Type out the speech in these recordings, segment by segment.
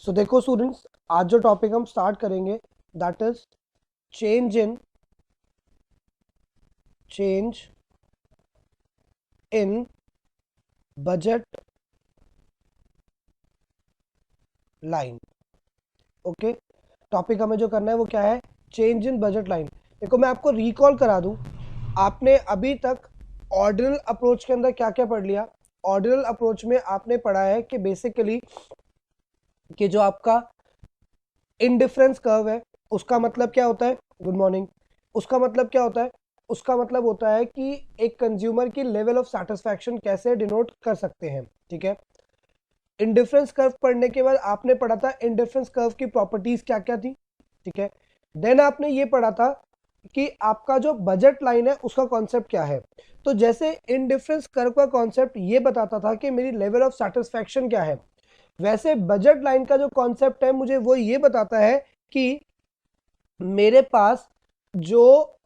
सो देखो स्टूडेंट्स, आज जो टॉपिक हम स्टार्ट करेंगे that is change in budget line. Okay, topic हमें जो करना है वो क्या है? Change in budget line. देखो मैं आपको रिकॉल करा दूं, आपने अभी तक ऑर्डिनल अप्रोच के अंदर क्या क्या पढ़ लिया। ऑर्डिनल अप्रोच में आपने पढ़ा है कि बेसिकली कि जो आपका इनडिफरेंस कर्व है उसका मतलब क्या होता है। Good morning. उसका मतलब क्या होता है? उसका मतलब होता है कि एक कंज्यूमर की लेवल ऑफ सेटिस्फैक्शन कैसे डिनोट कर सकते हैं। ठीक है, इंडिफरेंस कर्व पढ़ने के बाद आपने पढ़ा था इंडिफरेंस कर्व की प्रॉपर्टीज क्या क्या थी। ठीक है, देन आपने ये पढ़ा था कि आपका जो बजट लाइन है उसका कॉन्सेप्ट क्या है। तो जैसे इंडिफरेंस कर्व का कॉन्सेप्ट ये बताता था कि मेरी लेवल ऑफ सेटिस्फैक्शन क्या है, वैसे बजट लाइन का जो कॉन्सेप्ट है मुझे वो ये बताता है कि मेरे पास जो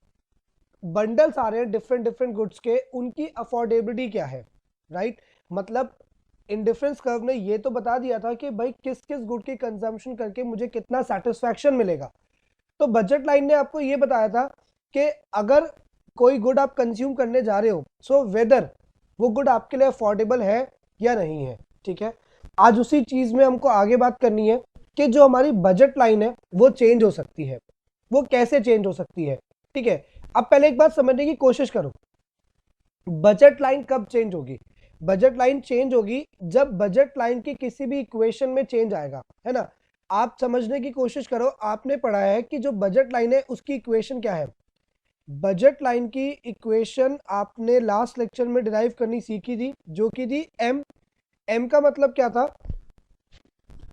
बंडल्स आ रहे हैं डिफरेंट डिफरेंट गुड्स के, उनकी अफोर्डेबिलिटी क्या है। राइट, मतलब इंडिफरेंस कर्व ने ये तो बता दिया था कि भाई किस किस गुड की कंजम्पशन करके मुझे कितना सेटिस्फैक्शन मिलेगा। तो बजट लाइन ने आपको ये बताया था कि अगर कोई गुड आप कंज्यूम करने जा रहे हो, सो वेदर वो गुड आपके लिए अफोर्डेबल है या नहीं है। ठीक है, आज उसी चीज में हमको आगे बात करनी है कि जो हमारी बजट लाइन है वो चेंज हो सकती है। वो कैसे चेंज हो सकती है? ठीक है, अब पहले एक बात समझने की कोशिश करो, बजट लाइन कब चेंज होगी? बजट लाइन चेंज होगी जब बजट लाइन की किसी भी इक्वेशन में चेंज आएगा, है ना। आप समझने की कोशिश करो, आपने पढ़ा है कि जो बजट लाइन है उसकी इक्वेशन क्या है। बजट लाइन की इक्वेशन आपने लास्ट लेक्चर में डिराइव करनी सीखी थी, जो कि थी एम। एम का मतलब क्या था?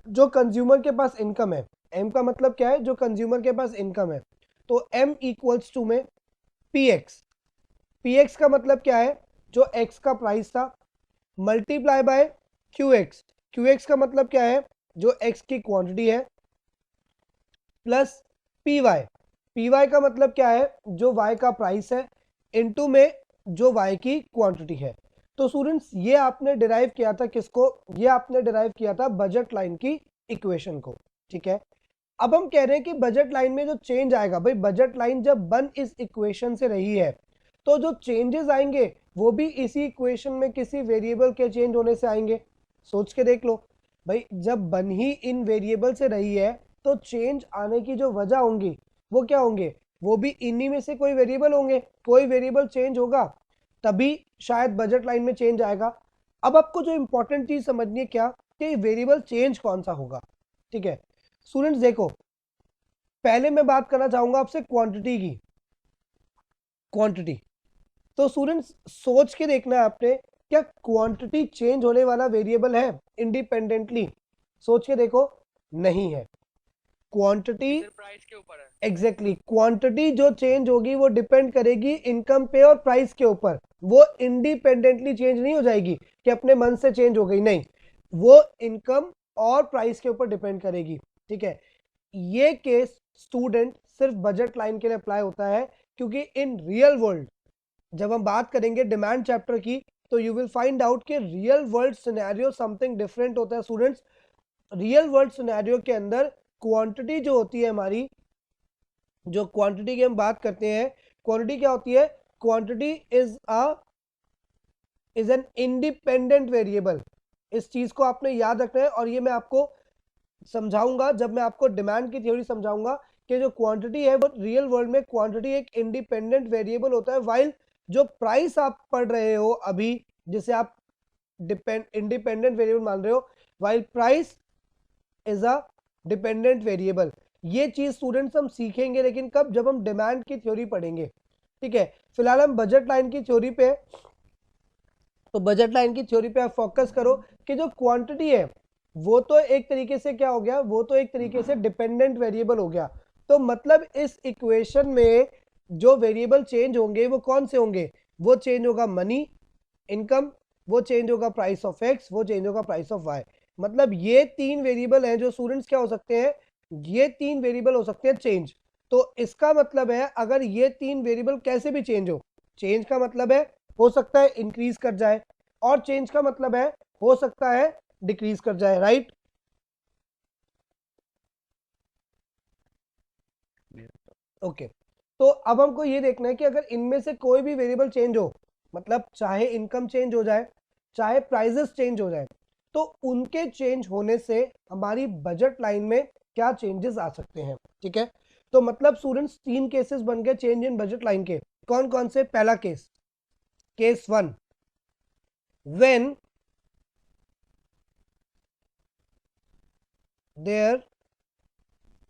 जो कंज्यूमर के पास इनकम है। एम का मतलब क्या है? जो कंज्यूमर के पास इनकम है। तो एम इक्वल्स टू में पी एक्स। पी एक्स का मतलब क्या है? जो एक्स का प्राइस था multiply by q x. Q x का मतलब क्या है? जो एक्स की क्वांटिटी है plus p y. P y का मतलब क्या है? जो वाई का प्राइस है इनटू में जो वाई की क्वांटिटी है। तो स्टूडेंट्स ये आपने डिराइव किया था किसको? ये आपने डिराइव किया था बजट लाइन की इक्वेशन को। ठीक है, अब हम कह रहे हैं कि बजट लाइन में जो चेंज आएगा, भाई बजट लाइन जब बन इस इक्वेशन से रही है तो जो चेंजेस आएंगे वो भी इसी इक्वेशन में किसी वेरिएबल के चेंज होने से आएंगे। सोच के देख लो, भाई जब बन ही इन वेरिएबल से रही है तो चेंज आने की जो वजह होंगी वो क्या होंगे? वो भी इन्हीं में से कोई वेरिएबल होंगे। कोई वेरिएबल चेंज होगा तभी शायद बजट लाइन में चेंज आएगा। अब आपको जो इंपॉर्टेंट चीज समझनी है क्या, कि वेरिएबल चेंज कौन सा होगा। ठीक है स्टूडेंट्स, देखो पहले मैं बात करना चाहूंगा आपसे क्वांटिटी की। क्वांटिटी, तो स्टूडेंट्स सोच के देखना है आपने, क्या क्वांटिटी चेंज होने वाला वेरिएबल है इंडिपेंडेंटली? सोच के देखो, नहीं है। क्वांटिटी प्राइस के ऊपर है। एग्जैक्टली क्वांटिटी जो चेंज होगी वो डिपेंड करेगी इनकम पे और प्राइस के ऊपर। वो इंडिपेंडेंटली चेंज नहीं हो जाएगी कि अपने मन से चेंज हो गई, नहीं, वो इनकम और प्राइस के ऊपर डिपेंड करेगी। ठीक है, ये केस स्टूडेंट सिर्फ बजट लाइन के लिए अप्लाई होता है, क्योंकि इन रियल वर्ल्ड जब हम बात करेंगे डिमांड चैप्टर की तो यू विल फाइंड आउट कि real world scenario something different होता है। स्टूडेंट्स रियल वर्ल्ड सिनेरियो के अंदर क्वांटिटी जो होती है हमारी, जो क्वांटिटी की हम बात करते हैं, क्वांटिटी क्या होती है? Quantity is an independent variable. इस चीज को आपने याद रखना है, और ये मैं आपको समझाऊंगा जब मैं आपको डिमांड की थ्योरी समझाऊंगा कि जो क्वांटिटी है वो रियल वर्ल्ड में क्वांटिटी एक इंडिपेंडेंट वेरिएबल होता है, वाइल जो प्राइस आप पढ़ रहे हो अभी, जिसे आप इंडिपेंडेंट वेरिएबल मान रहे हो, while price is a dependent variable. ये चीज स्टूडेंट्स हम सीखेंगे, लेकिन कब? जब हम डिमांड की थ्योरी पढ़ेंगे। ठीक है, फिलहाल हम बजट लाइन की थ्योरी पे, तो बजट लाइन की थ्योरी पे आप फोकस करो कि जो क्वांटिटी है वो तो एक तरीके से क्या हो गया? वो तो एक तरीके से डिपेंडेंट वेरिएबल हो गया। तो मतलब इस इक्वेशन में जो वेरिएबल चेंज होंगे वो कौन से होंगे? वो चेंज होगा मनी, इनकम, वो चेंज होगा प्राइस ऑफ एक्स, वो चेंज होगा प्राइस ऑफ वाई। मतलब ये तीन वेरिएबल हैं जो स्टूडेंट्स क्या हो सकते हैं? ये तीन वेरिएबल हो सकते हैं चेंज। तो इसका मतलब है अगर ये तीन वेरिएबल कैसे भी चेंज हो, चेंज का मतलब है हो सकता है इंक्रीज कर जाए, और चेंज का मतलब है हो सकता है डिक्रीज कर जाए। राइट, ओके, तो अब हमको ये देखना है कि अगर इनमें से कोई भी वेरिएबल चेंज हो, मतलब चाहे इनकम चेंज हो जाए, चाहे प्राइजेस चेंज हो जाए, तो उनके चेंज होने से हमारी बजट लाइन में क्या चेंजेस आ सकते हैं। ठीक है, तो मतलब स्टूडेंट्स तीन केसेस बन गए चेंज इन बजट लाइन के। कौन कौन से? पहला case, case one, when there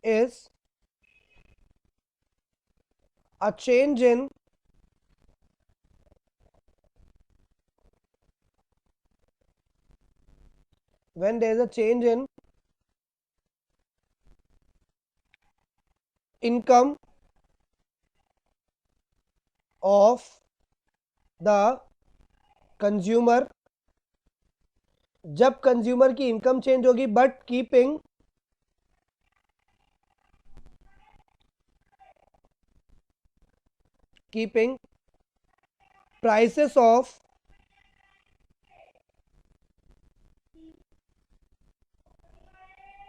is a change in when there is a change in income of the consumer, जब कंज्यूमर की इनकम चेंज होगी but keeping prices of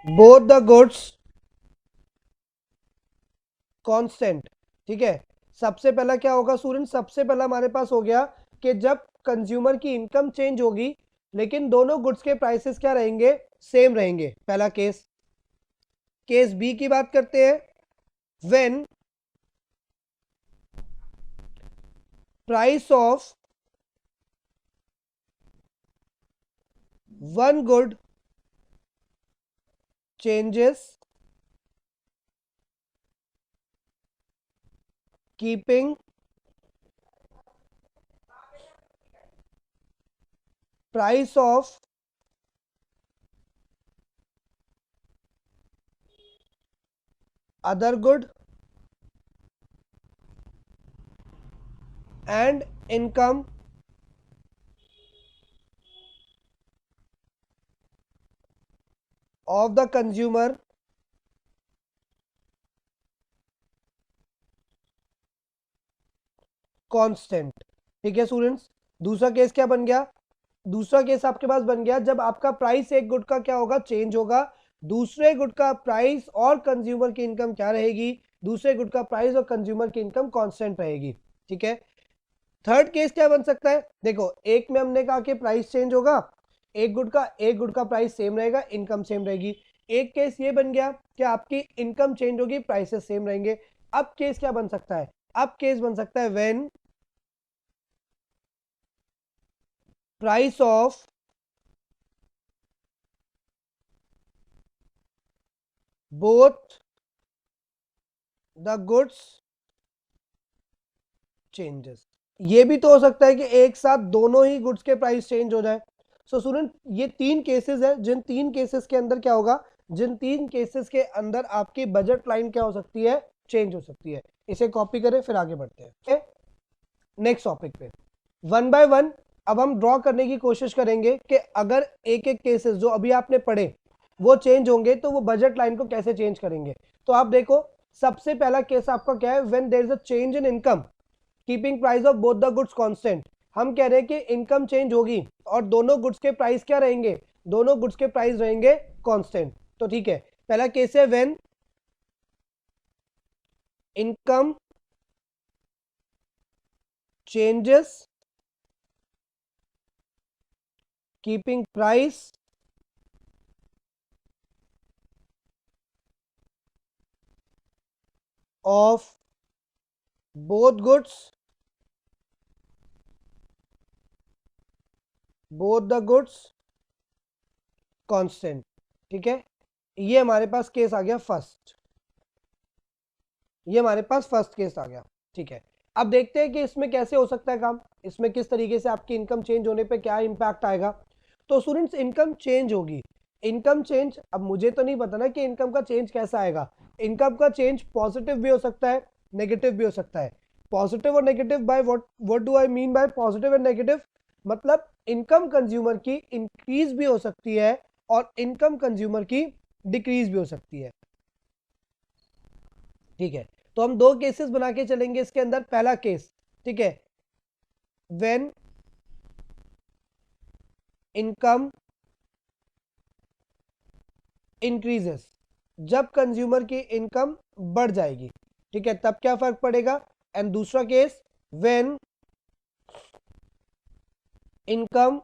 both the goods constant. ठीक है, सबसे पहला क्या होगा स्टूडेंट? सबसे पहला हमारे पास हो गया कि जब कंज्यूमर की इनकम चेंज होगी लेकिन दोनों गुड्स के प्राइसेस क्या रहेंगे? सेम रहेंगे, पहला केस। केस बी की बात करते हैं, when price of one good changes keeping price of other good and income of the consumer constant. ठीक है स्टूडेंट्स, दूसरा केस क्या बन गया? दूसरा केस आपके पास बन गया जब आपका प्राइस एक गुड का क्या होगा? चेंज होगा, दूसरे गुड का प्राइस और कंज्यूमर की इनकम क्या रहेगी? दूसरे गुड का प्राइस और कंज्यूमर की इनकम कांस्टेंट रहेगी। ठीक है, थर्ड केस क्या बन सकता है? देखो, एक में हमने कहा कि प्राइस चेंज होगा, एक गुड का प्राइस सेम रहेगा, इनकम सेम रहेगी। एक केस ये बन गया कि आपकी इनकम चेंज होगी, प्राइसेस सेम रहेंगे। अब केस क्या बन सकता है? अब केस बन सकता है when price of both the goods changes. ये भी तो हो सकता है कि एक साथ दोनों ही गुड्स के प्राइस चेंज हो जाए। सो स्टूडेंट, ये तीन केसेस है, जिन तीन केसेस के अंदर क्या होगा? जिन तीन केसेस के अंदर आपकी बजट लाइन क्या हो सकती है? चेंज हो सकती है। इसे कॉपी करें, फिर आगे बढ़ते हैं नेक्स्ट टॉपिक पे। वन बाय वन अब हम ड्रॉ करने की कोशिश करेंगे कि अगर एक एक केसेस जो अभी आपने पढ़े वो चेंज होंगे तो वो बजट लाइन को कैसे चेंज करेंगे। तो आप देखो, सबसे पहला केस आपका क्या है? When there is a change in income keeping price of both the goods constant. हम कह रहे हैं कि इनकम चेंज होगी और दोनों गुड्स के प्राइस क्या रहेंगे? दोनों गुड्स के प्राइस रहेंगे कांस्टेंट। तो ठीक है, पहला केस है when income changes keeping price of both goods, both the goods constant. ठीक है, ये हमारे पास केस आ गया फर्स्ट, ये हमारे पास फर्स्ट केस आ गया। ठीक है, अब देखते हैं कि इसमें कैसे हो सकता है काम, इसमें किस तरीके से आपकी इनकम चेंज होने पे क्या इंपैक्ट आएगा। तो स्टूडेंट्स, इनकम चेंज होगी, इनकम चेंज, अब मुझे तो नहीं पता ना कि इनकम का चेंज कैसा आएगा। इनकम का चेंज पॉजिटिव भी हो सकता है, नेगेटिव भी हो सकता है। पॉजिटिव और negative by what do I mean by positive and negative? मतलब इनकम कंज्यूमर की इंक्रीज भी हो सकती है और इनकम कंज्यूमर की डिक्रीज भी हो सकती है। ठीक है, तो हम दो केसेस बना के चलेंगे इसके अंदर। पहला केस, ठीक है, व्हेन इनकम इंक्रीजेस, जब कंज्यूमर की इनकम बढ़ जाएगी। ठीक है, तब क्या फर्क पड़ेगा। एंड दूसरा केस, व्हेन इनकम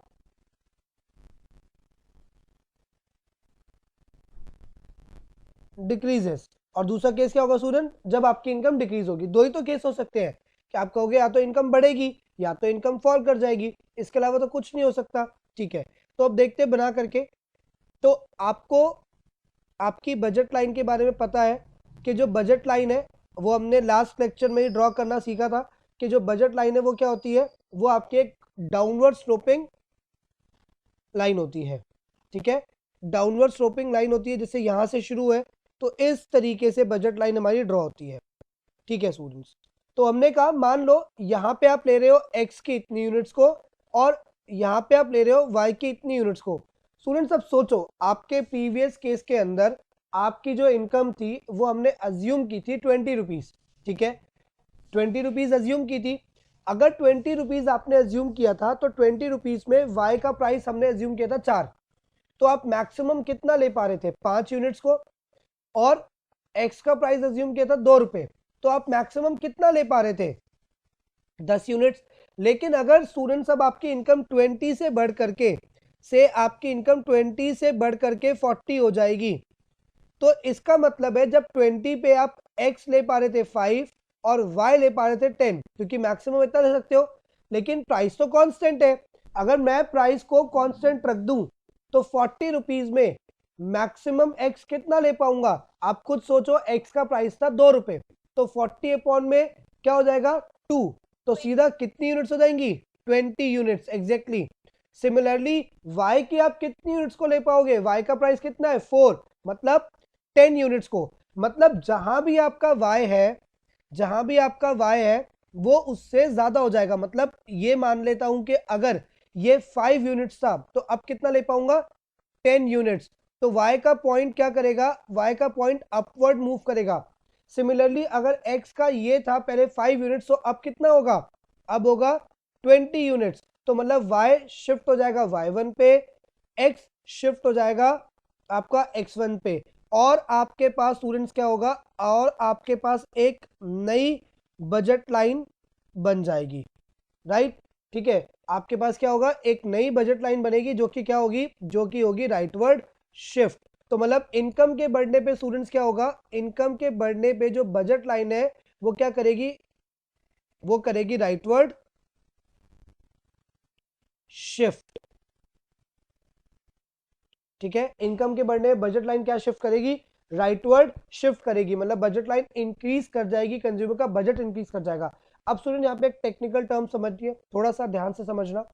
डिक्रीजेस, और दूसरा केस क्या होगा स्टूडेंट, जब आपकी इनकम डिक्रीज होगी। दो ही तो केस हो सकते हैं कि आप कहोगे या तो इनकम बढ़ेगी या तो इनकम फॉल कर जाएगी, इसके अलावा तो कुछ नहीं हो सकता। ठीक है, तो अब देखते हैं बना करके। तो आपको आपकी बजट लाइन के बारे में पता है कि जो बजट लाइन है वो हमने लास्ट लेक्चर में ही ड्रॉ करना सीखा था कि जो बजट लाइन है वो क्या होती है, वो आपकी एक डाउनवर्ड स्लोपिंग लाइन होती है। ठीक है, डाउनवर्ड स्लोपिंग लाइन होती है, जैसे यहां से शुरू है तो इस तरीके से बजट लाइन हमारी ड्रॉ होती है। ठीक है स्टूडेंट्स, तो हमने कहा मान लो यहाँ पे आप ले रहे हो x की इतनी यूनिट्स को और यहाँ पे आप ले रहे हो y की इतनी यूनिट्स को। स्टूडेंट्स अब सोचो, आपके प्रीवियस केस के अंदर आपकी जो इनकम थी वो हमने अज्यूम की थी 20 रुपीज। ठीक है, 20 रुपीज अज्यूम की थी। अगर 20 रुपीज आपने अज्यूम किया था तो 20 रुपीज में y का प्राइस हमने अज्यूम किया था 4, तो आप मैक्सिमम कितना ले पा रहे थे 5 यूनिट्स को, और x का प्राइस अज्यूम किया था 2 रुपए, तो आप मैक्सिमम कितना ले पा रहे थे 10 यूनिट्स। लेकिन अगर स्टूडेंट्स अब आपकी इनकम 20 से बढ़ करके से आपकी इनकम 20 से बढ़ करके 40 हो जाएगी, तो इसका मतलब है जब 20 पे आप x ले पा रहे थे 5 और y ले पा रहे थे 10, क्योंकि मैक्सिमम इतना ले सकते हो, लेकिन प्राइस तो कांस्टेंट है। अगर मैं प्राइस को कांस्टेंट रख दूं तो 40 रुपीज में मैक्सिमम x कितना ले पाऊंगा, आप खुद सोचो, x का प्राइस था 2 रुपए, तो 40 अपॉन में क्या हो जाएगा 2, तो सीधा कितनी यूनिट्स हो जाएंगी 20 यूनिट्स एग्जैक्टली। सिमिलरली y की आप कितनी यूनिट्स को ले पाओगे, y का प्राइस कितना है 4, मतलब 10 यूनिट्स को। मतलब जहां भी आपका y है, जहां भी आपका y है वो उससे ज्यादा हो जाएगा। मतलब ये मान लेता हूं कि अगर ये 5 यूनिट्स था तो अब कितना ले पाऊंगा 10 यूनिट्स, तो y का पॉइंट क्या करेगा, y का पॉइंट अपवर्ड मूव करेगा। सिमिलरली अगर x का ये था पहले 5 यूनिट्स, तो अब कितना होगा, अब होगा 20 यूनिट्स, तो मतलब y शिफ्ट हो जाएगा y1 पे, x शिफ्ट हो जाएगा आपका x1 पे, और आपके पास स्टूडेंट्स क्या होगा, और आपके पास एक नई बजट लाइन बन जाएगी। राइट, ठीक है, आपके पास क्या होगा, एक नई बजट लाइन बनेगी जो कि क्या होगी, जो कि होगी राइटवर्ड शिफ्ट। तो मतलब इनकम के बढ़ने पे स्टूडेंट्स क्या होगा, इनकम के बढ़ने पे जो बजट लाइन है वो क्या करेगी, वो करेगी राइटवर्ड शिफ्ट। ठीक है, इनकम के बढ़ने में बजट लाइन क्या शिफ्ट करेगी, राइटवर्ड शिफ्ट करेगी, मतलब बजट लाइन इंक्रीज कर जाएगी, कंज्यूमर का बजट इंक्रीज कर जाएगा। अब स्टूडेंट यहाँ पे एक टेक्निकल टर्म समझिए, थोड़ा सा ध्यान से समझना,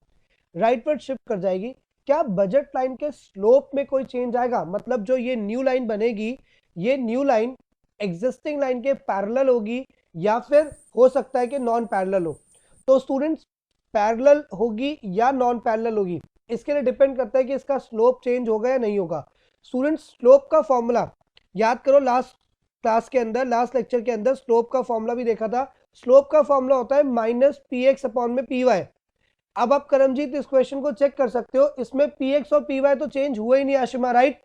राइटवर्ड शिफ्ट कर जाएगी। क्या बजट लाइन के स्लोप में कोई चेंज आएगा, मतलब जो ये न्यू लाइन बनेगी, ये न्यू लाइन एग्जिस्टिंग लाइन के पैरेलल होगी या फिर हो सकता है कि नॉन पैरेलल हो। तो स्टूडेंट्स पैरेलल होगी या नॉन पैरेलल होगी, इसके लिए डिपेंड करता है कि इसका स्लोप चेंज होगा या नहीं होगा। स्टूडेंट्स स्लोप का फॉर्मूला याद करो, लास्ट क्लास के अंदर, लास्ट लेक्चर के अंदर स्लोप का फॉर्मूला भी देखा था। स्लोप का फॉर्मूला होता है माइनस पी एक्स अपॉन में पी वाई। अब आप करमजीत इस क्वेश्चन को चेक कर सकते हो, इसमें पी एक्स और पी वाई तो चेंज हुए ही नहीं आशिमा, राइट।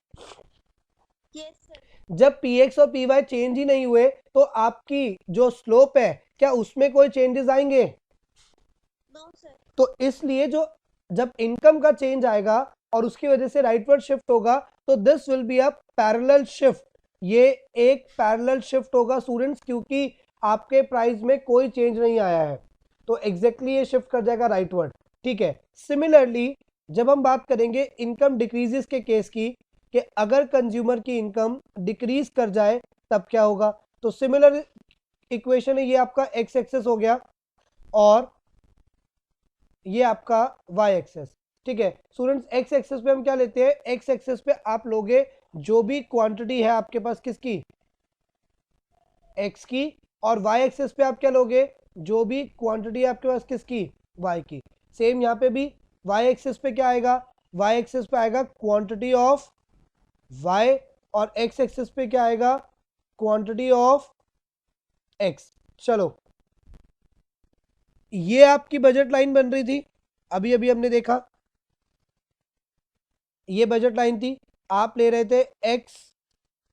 जब पी एक्स और पी वाई चेंज ही नहीं हुए तो आपकी जो स्लोप है क्या उसमें कोई चेंजेस आएंगे, तो इसलिए जो जब इनकम का चेंज आएगा और उसकी वजह से राइटवर्ड शिफ्ट होगा तो this will be a parallel shift, ये एक पैरेलल शिफ्ट होगा स्टूडेंट्स, क्योंकि आपके प्राइस में कोई चेंज नहीं आया है, तो एग्जैक्टली ये शिफ्ट कर जाएगा राइटवर्ड। ठीक है, सिमिलरली जब हम बात करेंगे इनकम डिक्रीजेस के केस की, कि अगर कंज्यूमर की इनकम डिक्रीज कर जाए तब क्या होगा, तो सिमिलर इक्वेशन है, ये आपका एक्स एक्सेस हो गया और ये आपका वाई एक्सेस। ठीक है स्टूडेंट्स, एक्स एक्सेस पे हम क्या लेते हैं, एक्स एक्सेस पे आप लोगे जो भी क्वांटिटी है आपके पास किसकी, एक्स की, और वाई एक्सेस पे आप क्या लोगे, जो भी क्वांटिटी है आपके पास किसकी, वाई की। सेम यहाँ पे भी वाई एक्सेस पे क्या आएगा, वाई एक्सेस पे आएगा क्वांटिटी ऑफ वाई, और एक्स एक्सेस पे क्या आएगा, क्वांटिटी ऑफ एक्स। चलो, ये आपकी बजट लाइन बन रही थी, अभी अभी हमने देखा, ये बजट लाइन थी, आप ले रहे थे x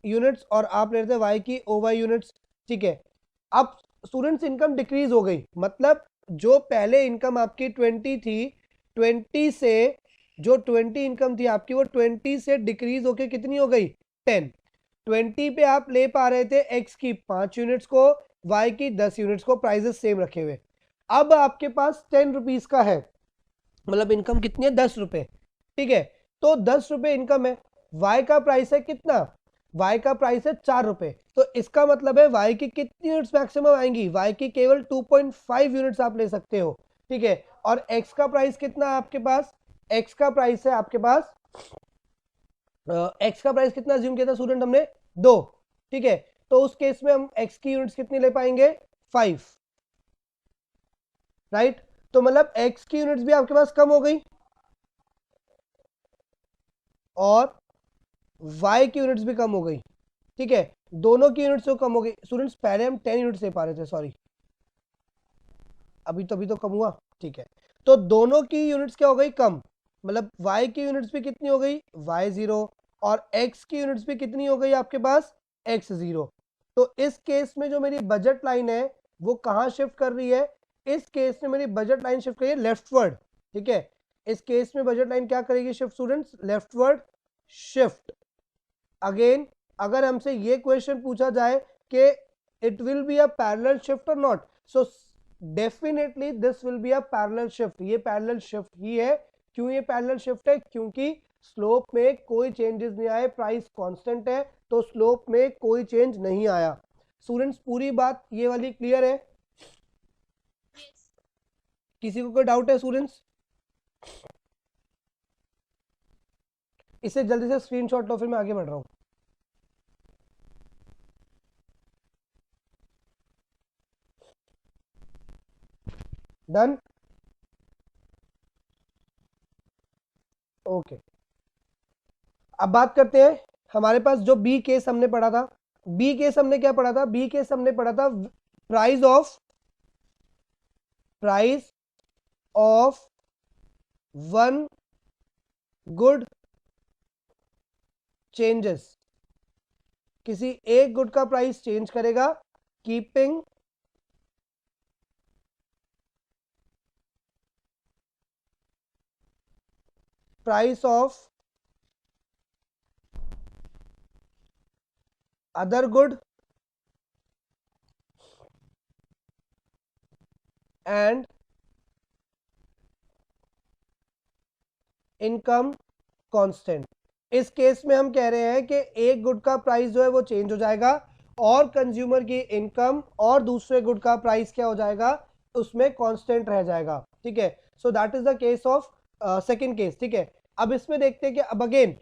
यूनिट्स और आप ले रहे थे y की ओ वाई यूनिट्स। ठीक है, अब स्टूडेंट्स इनकम डिक्रीज हो गई, मतलब जो पहले इनकम आपकी 20 थी, 20 से जो 20 इनकम थी आपकी, वो 20 से डिक्रीज होके कितनी हो गई 10। 20 पे आप ले पा रहे थे एक्स की 5 यूनिट्स को, वाई की 10 यूनिट्स को, प्राइजेस सेम रखे हुए। अब आपके पास 10 रुपीज का है, मतलब इनकम कितनी है 10 रुपए, ठीक है। तो 10 रुपए इनकम है, वाई का प्राइस है कितना, वाई का प्राइस है 4 रुपए, तो इसका मतलब है वाई की कितनी यूनिट्स मैक्सिमम आएंगी, वाई की केवल 2.5 यूनिट्स आप ले सकते हो, ठीक है। और एक्स का प्राइस कितना है आपके पास, एक्स का प्राइस है आपके पास, एक्स का प्राइस कितना अज्यूम किया था स्टूडेंट हमने 2, ठीक है। तो उस केस में हम एक्स की यूनिट्स कितनी ले पाएंगे 5, राइट। तो मतलब एक्स की यूनिट्स भी आपके पास कम हो गई और वाई की यूनिट्स भी कम हो गई, ठीक है। दोनों की यूनिट्स तो कम हो गई स्टूडेंट्स, पहले हम 10 यूनिट्स ले पा रहे थे, सॉरी अभी तो कम हुआ, ठीक है। तो दोनों की यूनिट्स क्या हो गई कम, मतलब y की यूनिट्स भी कितनी हो गई y0, और x की यूनिट्स भी कितनी हो गई आपके पास x0। तो इस केस में जो मेरी बजट लाइन है वो कहाँ शिफ्ट कर रही है, इस केस में मेरी बजट लाइन शिफ्ट करिए लेफ्टवर्ड, ठीक है। इस केस में बजट लाइन क्या करेगी shift students, leftward shift. Again अगर हमसे ये क्वेश्चन पूछा जाए कि it will be a parallel shift और not, so definitely this will be a parallel shift, ये पैरेलल शिफ्ट ही है। क्यों ये पैरेलल शिफ्ट है, क्योंकि स्लोप में कोई चेंजेस नहीं आए, प्राइस कांस्टेंट है, तो स्लोप में कोई चेंज नहीं आया। स्टूडेंट्स पूरी बात ये वाली क्लियर है, किसी को कोई डाउट है स्टूडेंट्स, इसे जल्दी से स्क्रीनशॉट लो फिर मैं आगे बढ़ रहा हूं। Done, okay. अब बात करते हैं हमारे पास जो बी केस हमने पढ़ा था, बी केस हमने क्या पढ़ा था, बी केस हमने पढ़ा था price of one good changes, किसी एक गुड का प्राइस चेंज करेगा keeping price of other good and income constant. इस केस में हम कह रहे हैं कि एक गुड का प्राइस जो है वो चेंज हो जाएगा और कंज्यूमर की इनकम और दूसरे गुड का प्राइस क्या हो जाएगा, उसमें कांस्टेंट रह जाएगा, ठीक है। So that is the case of second case, ठीक है। अब इसमें देखते हैं कि अब अगेन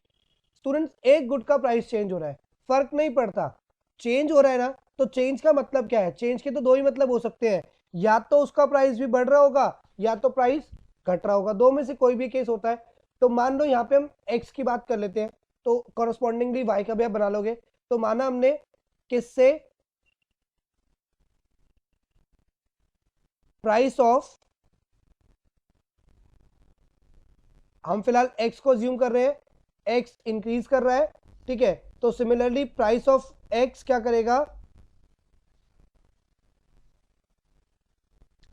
स्टूडेंट्स एक गुड का प्राइस चेंज हो रहा है, फर्क नहीं पड़ता, चेंज हो रहा है ना, तो चेंज का मतलब क्या है, चेंज के तो दो ही मतलब हो सकते हैं, या तो उसका प्राइस भी बढ़ रहा होगा या तो प्राइस घट रहा होगा, दो में से कोई भी केस होता है। तो मान लो यहाँ पे हम x की बात कर लेते हैं, तो कॉरस्पॉन्डिंगली y का भी आप बना लोगे। तो माना हमने किससे प्राइस ऑफ, हम फिलहाल x को ज्यूम कर रहे हैं, x इंक्रीज कर रहा है, ठीक है। तो सिमिलरली प्राइस ऑफ x क्या करेगा,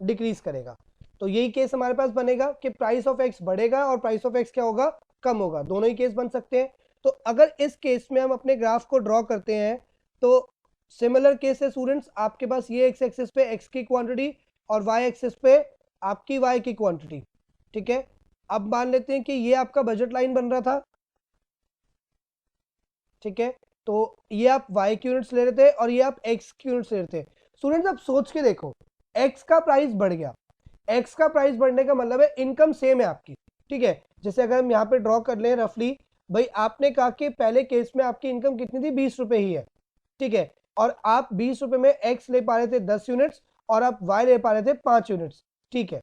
डिक्रीज करेगा। तो यही केस हमारे पास बनेगा कि प्राइस ऑफ एक्स बढ़ेगा और प्राइस ऑफ एक्स क्या होगा, कम होगा, दोनों ही केस बन सकते हैं। तो अगर इस केस में हम अपने ग्राफ को ड्रॉ करते हैं तो सिमिलर केस है स्टूडेंट्स, आपके पास ये एक्स एक्सिस पे एक्स की क्वांटिटी और वाई एक्सिस पे आपकी वाई की क्वांटिटी, ठीक है। अब मान लेते हैं कि ये आपका बजट लाइन बन रहा था, ठीक है। तो ये आप y की यूनिट्स ले रहे थे और ये आप x की यूनिट्स ले रहे थे। स्टूडेंट्स आप सोच के देखो, x का प्राइस बढ़ गया, x का प्राइस बढ़ने का मतलब है इनकम सेम है आपकी, ठीक है। जैसे अगर हम यहाँ पे ड्रॉ कर ले रफली, भाई आपने कहा कि पहले केस में आपकी इनकम कितनी थी 20 रुपए ही है, ठीक है। और आप 20 रुपए में x ले पा रहे थे 10 यूनिट्स और आप y ले पा रहे थे 5 यूनिट्स, ठीक है,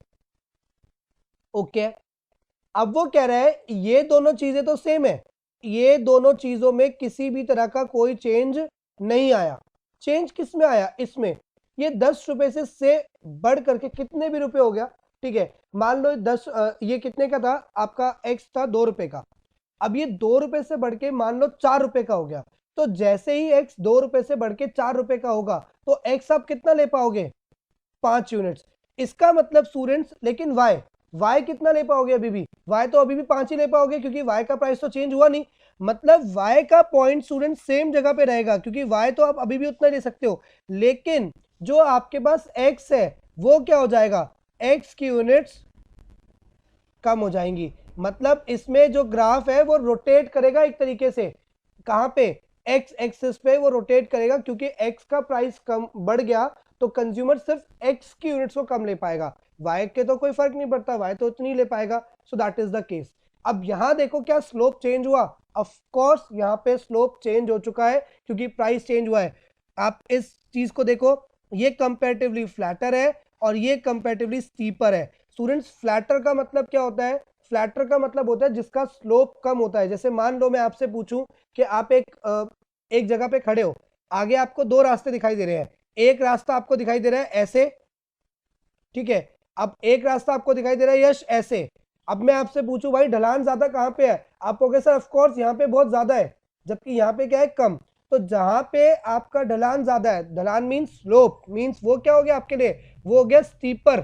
ओके। अब वो कह रहा है ये दोनों चीजें तो सेम है, ये दोनों चीजों में किसी भी तरह का कोई चेंज नहीं आया। चेंज किस में आया, इसमें ये 10 रुपए से बढ़ करके कितने भी रुपए हो गया, ठीक है। मान लो 10 ये कितने का था आपका, एक्स था 2 रुपए का, अब ये 2 रुपए से बढ़ के मान लो 4 रुपए का हो गया, तो जैसे ही x 2 रुपए से बढ़ के 4 रुपए का होगा तो x आप कितना ले पाओगे, 5 यूनिट्स। इसका मतलब स्टूडेंट्स, लेकिन y कितना ले पाओगे, अभी भी y तो अभी भी 5 ही ले पाओगे क्योंकि y का प्राइस तो चेंज हुआ नहीं। मतलब y का पॉइंट स्टूडेंट सेम जगह पे रहेगा क्योंकि y तो आप अभी भी उतना ले सकते हो, लेकिन जो आपके पास x है वो क्या हो जाएगा, x की यूनिट्स कम हो जाएंगी। मतलब इसमें जो ग्राफ है वो रोटेट करेगा एक तरीके से, कहां पे, x एक्सिस पे वो रोटेट करेगा क्योंकि x का प्राइस कम बढ़ गया तो कंज्यूमर सिर्फ x की यूनिट्स को कम ले पाएगा, y के तो कोई फर्क नहीं पड़ता, y तो उतनी ले पाएगा। So that is the case. अब यहां देखो क्या स्लोप चेंज हुआ, ऑफ कोर्स यहां पे स्लोप चेंज हो चुका है क्योंकि प्राइस चेंज हुआ है। आप इस चीज को देखो, ये कंपैरेटिवली फ्लैटर है और ये कंपैरेटिवली स्टीपर है। स्टूडेंट्स फ्लैटर का मतलब क्या होता है, फ्लैटर का मतलब होता है जिसका स्लोप कम होता है। जैसे मान लो मैं आपसे पूछूं कि आप एक जगह पे खड़े हो, आगे आपको दो रास्ते दिखाई दे रहे हैं, एक रास्ता आपको दिखाई दे रहा है ऐसे, ठीक है, अब एक रास्ता आपको दिखाई दे रहा है यश ऐसे। अब मैं आपसे पूछूं भाई ढलान ज्यादा कहां पे है, आप कहोगे सर ऑफ कोर्स यहाँ पे बहुत ज्यादा है, जबकि यहाँ पे क्या है, कम। तो जहां पे आपका ढलान ज्यादा है, ढलान मीन्स स्लोप, मीन्स वो क्या हो गया आपके लिए, वो हो गया स्टीपर,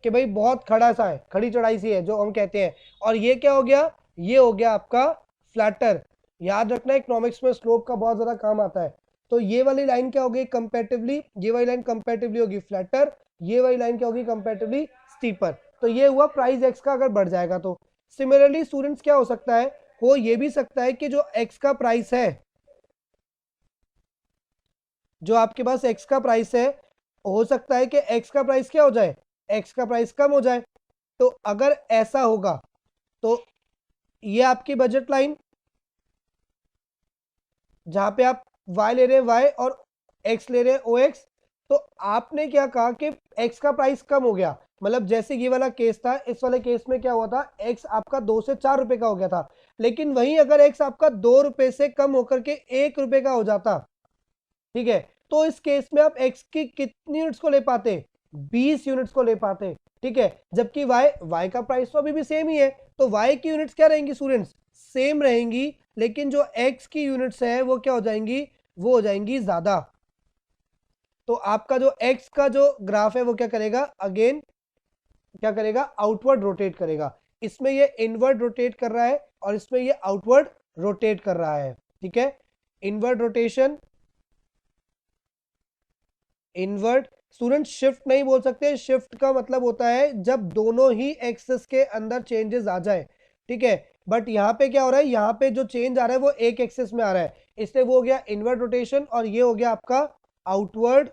कि भाई बहुत खड़ा सा है, खड़ी चढ़ाई सी है जो हम कहते हैं। और ये क्या हो गया, ये हो गया आपका फ्लैटर। याद रखना इकोनॉमिक्स में स्लोप का बहुत ज्यादा काम आता है। तो ये वाली लाइन क्या होगी कंपैरेटिवली, ये वाली लाइन कंपैरेटिवली होगी फ्लैटर, ये वाली लाइन क्या होगी कंपैरेटिवली स्टीपर। तो ये हुआ प्राइस एक्स का अगर बढ़ जाएगा तो। सिमिलरली स्टूडेंट्स क्या हो सकता है, हो ये भी सकता है कि जो एक्स का प्राइस है, जो आपके पास एक्स का प्राइस है, हो सकता है कि एक्स का प्राइस क्या हो जाए, एक्स का प्राइस कम हो जाए। तो अगर ऐसा होगा तो ये आपकी बजट लाइन, जहां पे आप y ले रहे हैं y और x ले रहे हैं ox, तो आपने क्या कहा कि x का प्राइस कम हो गया। मतलब जैसे ये वाला केस था, इस वाले केस में क्या हुआ था, x आपका 2 से 4 रुपए का हो गया था, लेकिन वहीं अगर x आपका 2 रुपए से कम होकर के 1 रुपए का हो जाता, ठीक है, तो इस केस में आप x की कितनी यूनिट्स को ले पाते, 20 यूनिट्स को ले पाते, ठीक है। जबकि y का प्राइस तो अभी भी सेम ही है, तो y की यूनिट्स क्या रहेंगी स्टूडेंट्स, सेम रहेंगी, लेकिन जो x की यूनिट्स है वो क्या हो जाएंगी, वो हो जाएंगी ज्यादा। तो आपका जो x का जो ग्राफ है वो क्या करेगा, अगेन क्या करेगा, आउटवर्ड रोटेट करेगा। इसमें ये इनवर्ड रोटेट कर रहा है और इसमें ये आउटवर्ड रोटेट कर रहा है, ठीक है। Inward rotation, invert, student shift नहीं बोल सकते, शिफ्ट का मतलब होता है जब दोनों ही एक्सेस के अंदर चेंजेस आ जाए, ठीक है। बट यहाँ पे क्या हो रहा है, यहाँ पे जो चेंज आ रहा है वो एक एक्सेस में आ रहा है, इसलिए वो हो गया इनवर्ट रोटेशन और ये हो गया आपका आउटवर्ड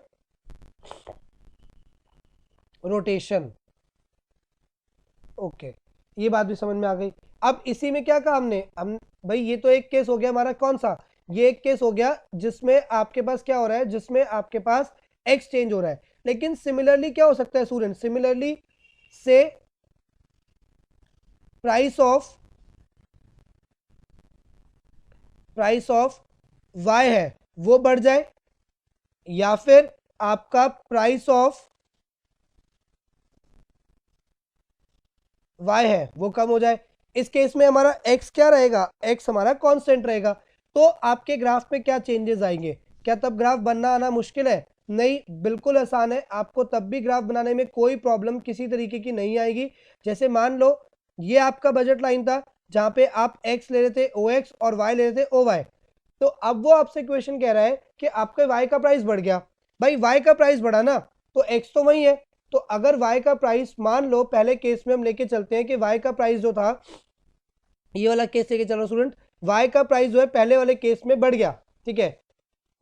रोटेशन। ओके, ये बात भी समझ में आ गई। अब इसी में क्या कहा हमने, हम भाई ये तो एक केस हो गया हमारा, कौन सा, ये एक केस हो गया जिसमें आपके पास क्या हो रहा है, जिसमें आपके पास एक्स चेंज हो रहा है। लेकिन सिमिलरली क्या हो सकता है स्टूडेंट, सिमिलरली से प्राइस ऑफ वाई है वो बढ़ जाए, या फिर आपका प्राइस ऑफ वाई है वो कम हो जाए। इस केस में हमारा एक्स क्या रहेगा, एक्स हमारा कांस्टेंट रहेगा। तो आपके ग्राफ में क्या चेंजेस आएंगे, क्या तब ग्राफ बनना आना मुश्किल है, नहीं, बिल्कुल आसान है, आपको तब भी ग्राफ बनाने में कोई प्रॉब्लम किसी तरीके की नहीं आएगी। जैसे मान लो ये आपका बजट लाइन था जहां पे आप x ले रहे थे ox और y ले रहे थे oy, तो अब वो आपसे क्वेश्चन कह रहा है कि आपके y का प्राइस बढ़ गया, भाई y का प्राइस बढ़ा ना तो x तो वही है। तो अगर y का प्राइस, मान लो पहले केस में हम लेके चलते हैं कि y का प्राइस जो था, ये वाला केस लेके चलो स्टूडेंट, y का प्राइस जो है पहले वाले केस में बढ़ गया, ठीक है,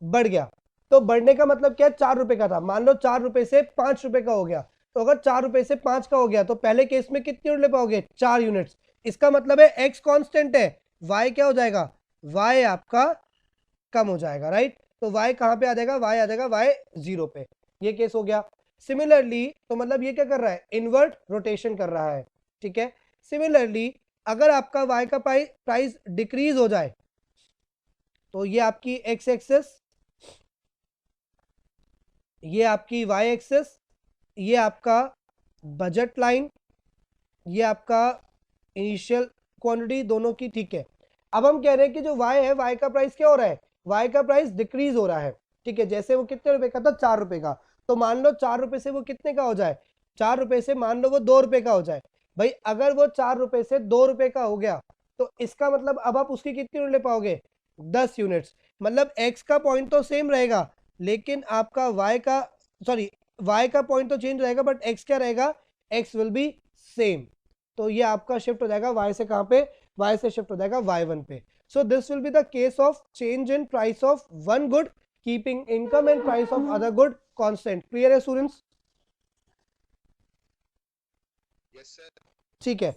बढ़ गया। तो बढ़ने का मतलब क्या है, 4 रुपए का था, मान लो 4 रुपए से 5 रुपए का हो गया, तो अगर 4 रुपए से 5 का हो गया तो पहले केस में कितनी यूनिट ले पाओगे, 4 यूनिट्स। इसका मतलब है x कांस्टेंट है, y क्या हो जाएगा, y आपका कम हो जाएगा, राइट। तो y कहां पे आ जाएगा, y आ जाएगा y 0 पे, ये केस हो गया। सिमिलरली तो मतलब ये क्या कर रहा है, इनवर्ट रोटेशन कर रहा है, ठीक है। सिमिलरली अगर आपका y का प्राइस डिक्रीज हो जाए, तो ये आपकी x एक्सेस, ये आपकी y एक्सेस, ये आपका बजट लाइन, ये आपका इनिशियल क्वांटिटी दोनों की, ठीक है। अब हम कह रहे हैं कि जो y है, y का प्राइस क्या हो रहा है, y का प्राइस डिक्रीज हो रहा है, ठीक है। जैसे वो कितने रुपए का था, 4 रुपए का, तो मान लो 4 रुपए से वो कितने का हो जाए, 4 रुपए से मान लो वो 2 रुपए का हो जाए। भाई अगर वो 4 रुपए से 2 रुपए का हो गया, तो इसका मतलब अब आप उसकी कितनी यूनिट ले पाओगे, 10 यूनिट्स। मतलब x का पॉइंट तो सेम रहेगा, लेकिन आपका y का, सॉरी, y का पॉइंट तो चेंज रहेगा, बट x क्या रहेगा, x विल बी सेम। तो ये आपका शिफ्ट हो जाएगा y से कहां पे, y से शिफ्ट हो जाएगा y1 पे। So this will be the case of change in price of one good keeping income and price of other good constant. Clear है स्टूडेंट्स? Yes sir. ठीक है,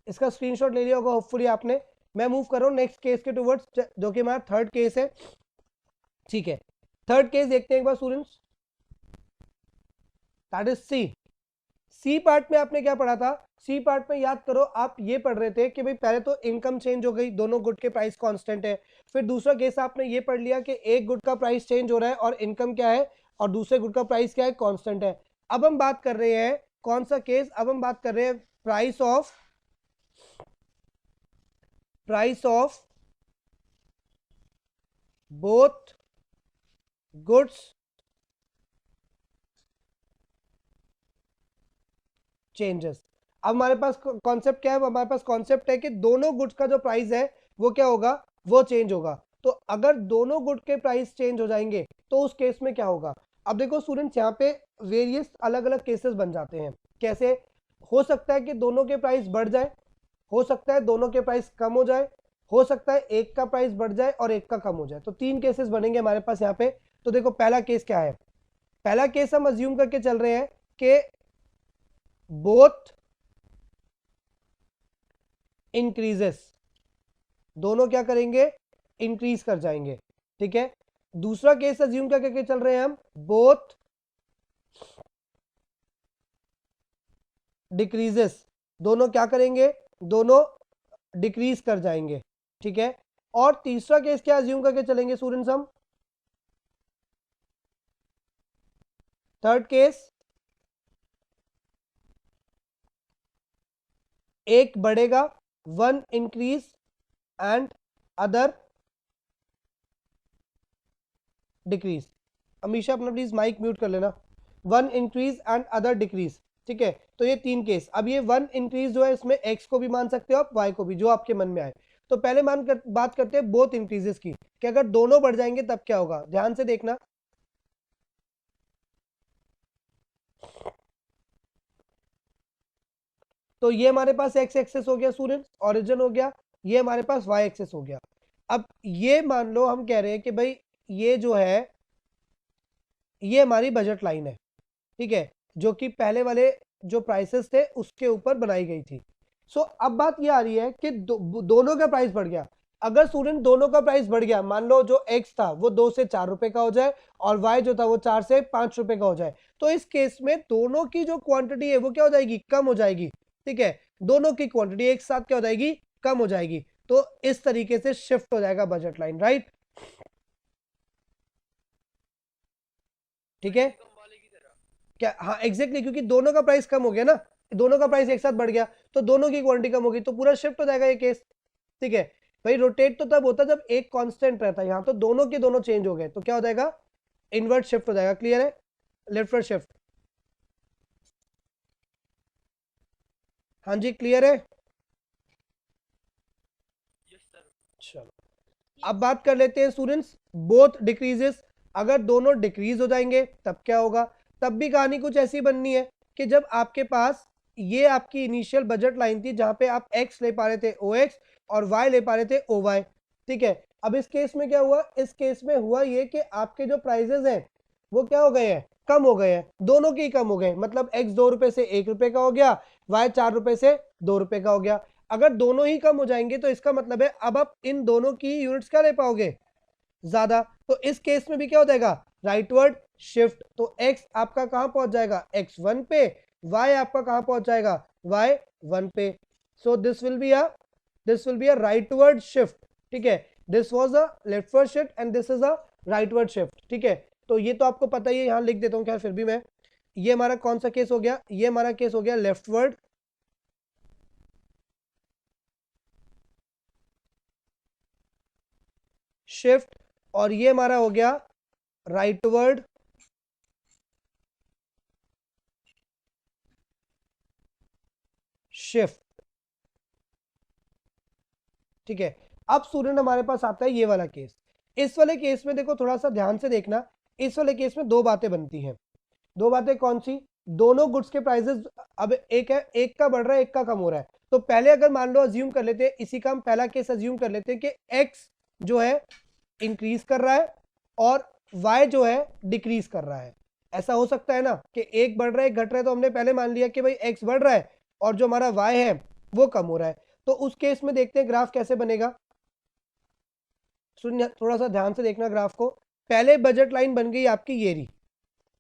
इसका स्क्रीनशॉट ले लिया होगा होपफुली आपने। मैं मूव कर रहा हूं नेक्स्ट केस के टुवर्ड्स, जो कि हमारा थर्ड केस है, ठीक है। थर्ड केस देखते हैं एक बार students, that is C. C part में आपने क्या पढ़ा था, सी पार्ट में याद करो, आप ये पढ़ रहे थे कि भाई पहले तो इनकम चेंज हो गई, दोनों गुड के प्राइस कांस्टेंट है। फिर दूसरा केस आपने ये पढ़ लिया कि एक गुड का प्राइस चेंज हो रहा है और इनकम क्या है, और दूसरे गुड का प्राइस क्या है, कांस्टेंट है। अब हम बात कर रहे हैं कौन सा केस, अब हम बात कर रहे हैं price of both goods changes. अब हमारे पास कॉन्सेप्ट क्या है, हमारे पास कॉन्सेप्ट है कि दोनों गुड्स का जो प्राइस है वो क्या होगा, वो चेंज होगा। तो अगर दोनों गुड के प्राइस चेंज हो जाएंगे तो उस केस में क्या होगा। अब देखो स्टूडेंट्स, यहाँ पे वेरियस अलग अलग केसेस बन जाते हैं। कैसे, हो सकता है कि दोनों के प्राइस बढ़ जाए, हो सकता है दोनों के प्राइस कम हो जाए, हो सकता है एक का प्राइस बढ़ जाए और एक का कम हो जाए। तो तीन केसेस बनेंगे हमारे पास यहाँ पे। तो देखो पहला केस क्या है, पहला केस हम अज्यूम करके चल रहे हैं कि बोथ इंक्रीजेस, दोनों क्या करेंगे, इंक्रीज कर जाएंगे, ठीक है। दूसरा केस अज्यूम क्या करके चल रहे हैं हम, बोथ डिक्रीजेस, दोनों क्या करेंगे, दोनों डिक्रीज कर जाएंगे, ठीक है। और तीसरा केस क्या अज्यूम करके चलेंगे स्टूडेंट्स हम, थर्ड केस, एक बढ़ेगा, one increase and other decrease. हमेशा अपना प्लीज माइक म्यूट कर लेना। One increase and other decrease, ठीक है। तो ये तीन केस, अब ये वन इंक्रीज जो है इसमें एक्स को भी मान सकते हो आप, वाई को भी, जो आपके मन में आए। तो पहले बात करते हैं बोथ इंक्रीजेस की, कि अगर दोनों बढ़ जाएंगे तब क्या होगा, ध्यान से देखना। तो ये हमारे पास एक्स एक्सेस हो गया स्टूडेंट्स, ओरिजिन हो गया, ये हमारे पास वाई एक्सेस हो गया। अब ये मान लो हम कह रहे हैं कि भाई ये जो है, ये हमारी बजट लाइन है, ठीक है, जो कि पहले वाले जो प्राइसेस थे उसके ऊपर बनाई गई थी। सो अब बात ये आ रही है कि दोनों का प्राइस बढ़ गया। अगर स्टूडेंट दोनों का प्राइस बढ़ गया, मान लो जो एक्स था वो 2 से 4 रुपए का हो जाए और वाई जो था वो 4 से 5 रुपए का हो जाए, तो इस केस में दोनों की जो क्वांटिटी है वो क्या हो जाएगी, कम हो जाएगी, ठीक है। दोनों की क्वांटिटी एक साथ क्या हो जाएगी, कम हो जाएगी। तो इस तरीके से शिफ्ट हो जाएगा बजट लाइन, राइट, ठीक है क्या, हाँ एग्जैक्टली, क्योंकि दोनों का प्राइस कम हो गया ना, दोनों का प्राइस एक साथ बढ़ गया तो दोनों की क्वांटिटी कम होगी, तो पूरा शिफ्ट हो जाएगा ये केस, ठीक है। भाई रोटेट तो तब होता जब एक कांस्टेंट रहता है, यहां तो दोनों के दोनों चेंज हो गए, तो क्या हो जाएगा, इनवर्ट शिफ्ट हो जाएगा। क्लियर है, लेफ्टवर्ड शिफ्ट, हाँ जी क्लियर है। चलो अब बात कर लेते हैं स्टूडेंट्स बोथ डिक्रीजेस। अगर दोनों डिक्रीज हो जाएंगे तब क्या होगा, तब भी कहानी कुछ ऐसी बननी है कि जब आपके पास ये आपकी इनिशियल बजट लाइन थी जहां पे आप x ले पा रहे थे OX और y ले पा रहे थे OY, ठीक है। अब इस केस में क्या हुआ, इस केस में हुआ ये कि आपके जो प्राइजेस हैं वो क्या हो गए हैं, कम हो गए हैं, दोनों के ही कम हो गए। मतलब x 2 रुपए से 1 रुपए का हो गया, y 4 रुपए से 2 रुपए का हो गया। अगर दोनों ही कम हो जाएंगे तो इसका मतलब है अब आप इन दोनों की यूनिट्स क्या ले पाओगे, ज्यादा। तो इस केस में भी क्या हो जाएगा, राइटवर्ड शिफ्ट। तो x आपका कहां पहुंच जाएगा, x1 पे, y आपका कहां पहुंच जाएगा, y1 पे। So this will be a rightward shift, ठीक है। This was a leftward shift and this is a rightward shift, ठीक है। तो ये तो आपको पता ही है, यहां लिख देता हूं, क्या फिर भी मैं, ये हमारा कौन सा केस हो गया, ये हमारा केस हो गया लेफ्टवर्ड शिफ्ट, और ये हमारा हो गया राइटवर्ड शिफ्ट। ठीक है, अब स्टूडेंट हमारे पास आता है ये वाला केस। इस वाले केस में देखो, थोड़ा सा ध्यान से देखना, इस वाले केस में दो बातें बनती हैं। दो बातें कौन सी? दोनों गुड्स के प्राइसेस अब एक है, एक का बढ़ रहा है एक का कम हो रहा है। तो पहले अगर मान लो अज्यूम कर लेते हैं, इसी का हम पहला केस अज्यूम कर लेते हैं कि एक्स जो है इंक्रीज कर रहा है और वाई जो है डिक्रीज कर रहा है। ऐसा हो सकता है ना कि एक बढ़ रहा है एक घट रहा है, तो हमने पहले मान लिया कि भाई एक्स बढ़ रहा है और जो हमारा वाई है वो कम हो रहा है। तो उस केस में देखते हैं ग्राफ कैसे बनेगा। सुन, थोड़ा सा ध्यान से देखना ग्राफ को। पहले बजट लाइन बन गई आपकी ये रही,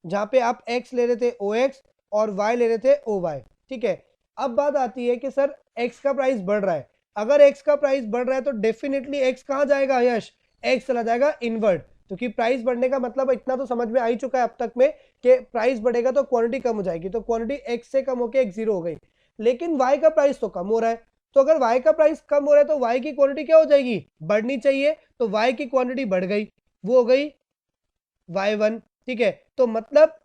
जहां पे आप x ले रहे थे OX और y ले रहे थे OY। ठीक है, अब बात आती है कि सर x का प्राइस बढ़ रहा है। अगर x का प्राइस बढ़ रहा है तो डेफिनेटली x कहां जाएगा यश? x चला जाएगा इनवर्ड, क्योंकि प्राइस बढ़ने का मतलब इतना तो समझ में आ ही चुका है अब तक में कि प्राइस बढ़ेगा तो क्वांटिटी कम हो जाएगी, तो क्वांटिटी x से कम होकर x0 हो गई। लेकिन y का प्राइस तो कम हो रहा है, तो अगर y का प्राइस कम हो रहा है तो y की क्वांटिटी क्या हो जाएगी? बढ़नी चाहिए। तो y की क्वांटिटी बढ़ गई, वो हो गई y1। ठीक है, तो मतलब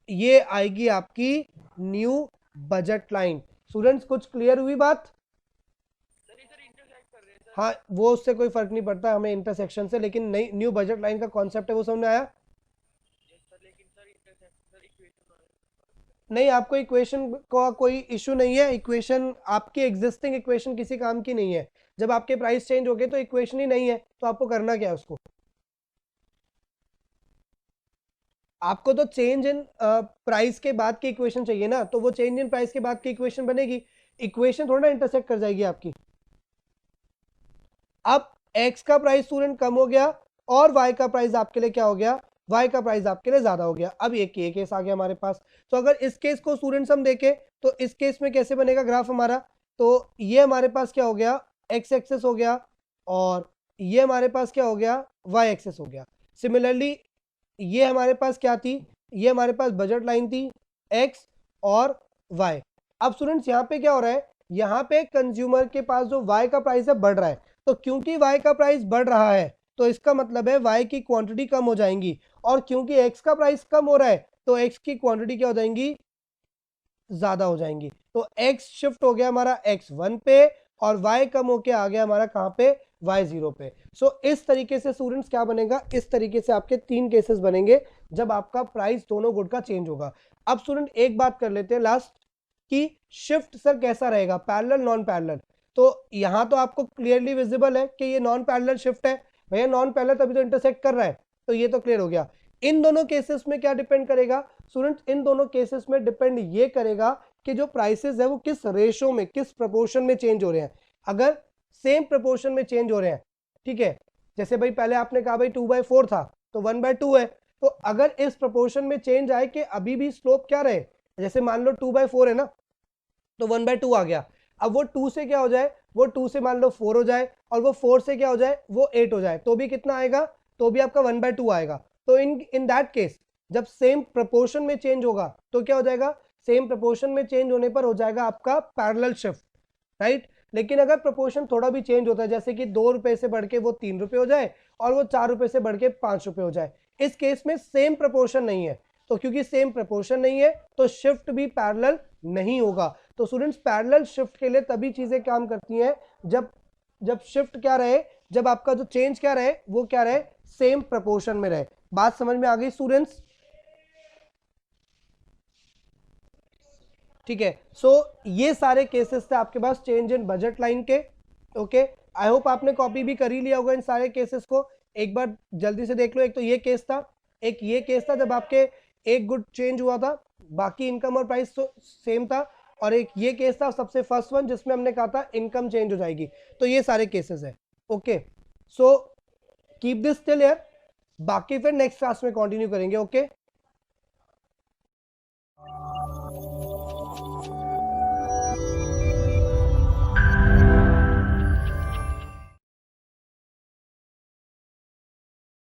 ये आएगी आपकी न्यू बजट लाइन। स्टूडेंट्स कुछ क्लियर हुई बात? हाँ, वो उससे कोई फर्क नहीं पड़ता हमें इंटरसेक्शन से, लेकिन नई न्यू बजट लाइन का कॉन्सेप्ट है वो समझ में आया? नहीं, आपको इक्वेशन का कोई इशू नहीं है, इक्वेशन आपकी एग्जिस्टिंग इक्वेशन किसी काम की नहीं है। जब आपके प्राइस चेंज हो गए तो इक्वेशन ही नहीं है, तो आपको करना क्या है उसको? आपको तो चेंज इन प्राइस के बाद की इक्वेशन चाहिए ना, तो वो चेंज इन प्राइस के बाद की इक्वेशन बनेगी। इक्वेशन थोड़ा ना इंटरसेक्ट कर जाएगी आपकी। अब x का प्राइस स्टूडेंट कम हो गया और y का प्राइस आपके लिए क्या हो गया? y का प्राइस आपके लिए ज्यादा हो गया। अब ये केस आ गया हमारे पास। तो अगर इस केस को स्टूडेंट्स हम देखें तो इस केस में कैसे बनेगा ग्राफ हमारा? तो ये हमारे पास क्या हो गया? x एक्सेस हो गया, और ये हमारे पास क्या हो गया? y एक्सेस हो गया। सिमिलरली ये हमारे पास क्या थी? ये हमारे पास बजट लाइन थी x और y। अब स्टूडेंट्स यहाँ पे क्या हो रहा है? यहाँ पे कंज्यूमर के पास जो y का प्राइस है बढ़ रहा है, तो क्योंकि y का प्राइस बढ़ रहा है तो इसका मतलब है y की क्वांटिटी कम हो जाएंगी, और क्योंकि x का प्राइस कम हो रहा है तो x की क्वांटिटी क्या हो जाएंगी? ज्यादा हो जाएंगी। तो x शिफ्ट हो गया हमारा x1 पे और y कम होके आ गया हमारा कहां पे? y0 पे। सो इस तरीके से स्टूडेंट्स क्या बनेगा? इस तरीके से आपके तीन केसेस बनेंगे जब आपका प्राइस दोनों गुड का चेंज होगा। अब स्टूडेंट एक बात कर लेते हैं लास्ट कि शिफ्ट सर कैसा रहेगा, पैरेलल नॉन पैरेलल? तो यहां तो आपको क्लियरली विजिबल है कि ये नॉन पैरेलल शिफ्ट है। भैया नॉन पैरेलल तभी तो इंटरसेक्ट कर रहा है, तो ये तो क्लियर हो गया। इन दोनों केसेस में क्या डिपेंड करेगा स्टूडेंट्स? इन दोनों केसेस में डिपेंड ये करेगा कि जो प्राइसेस है वो किस रेशो में, किस प्रोपोर्शन में चेंज हो रहे हैं। अगर सेम प्रोपोर्शन में चेंज हो रहे हैं, ठीक है, जैसे भाई पहले आपने कहा भाई 2/4 था तो 1/2 है, तो अगर इस प्रोपोर्शन में चेंज आए कि अभी भी स्लोप क्या रहे, जैसे मान लो 2/4 है ना, तो 1/2 आ गया। अब वो 2 से क्या हो जाए? वो 2 से मान लो 4 हो जाए, और वो 4 से क्या हो जाए? वो 8 हो जाए, तो भी कितना आएगा? तो भी आपका 1/2 आएगा। तो इन दैट केस जब सेम प्रोपोर्शन में चेंज होगा तो क्या हो जाएगा? सेम प्रोपोर्शन में चेंज होने पर हो जाएगा आपका पैरेलल शिफ्ट, राइट। लेकिन अगर प्रोपोर्शन थोड़ा भी चेंज होता है, जैसे कि 2 रुपए से बढ़ के वो 3 रुपए हो जाए और वो 4 रुपए से बढ़ के 5 रुपए हो जाए, इस केस में सेम प्रोपोर्शन नहीं है। तो क्योंकि सेम प्रोपोर्शन नहीं है तो शिफ्ट भी पैरेलल नहीं होगा। तो स्टूडेंट्स पैरेलल शिफ्ट के लिए तभी चीजें काम करती हैं जब जब शिफ्ट क्या रहे, जब आपका जो चेंज क्या रहे वो क्या रहे? सेम प्रोपोर्शन में रहे। बात समझ में आ गई स्टूडेंट्स? ठीक है, सो ये सारे केसेस थे आपके पास चेंज इन बजट लाइन के। ओके, आई होप आपने कॉपी भी कर ही लिया होगा इन सारे केसेस को। एक बार जल्दी से देख लो। एक तो ये केस था, एक ये केस था जब आपके एक गुड चेंज हुआ था, बाकी इनकम और प्राइस सेम था, और एक ये केस था सबसे फर्स्ट वन जिसमें हमने कहा था इनकम चेंज हो जाएगी। तो ये सारे केसेस है। Okay, so keep this till here, बाकी फिर नेक्स्ट क्लास में कंटिन्यू करेंगे। ओके।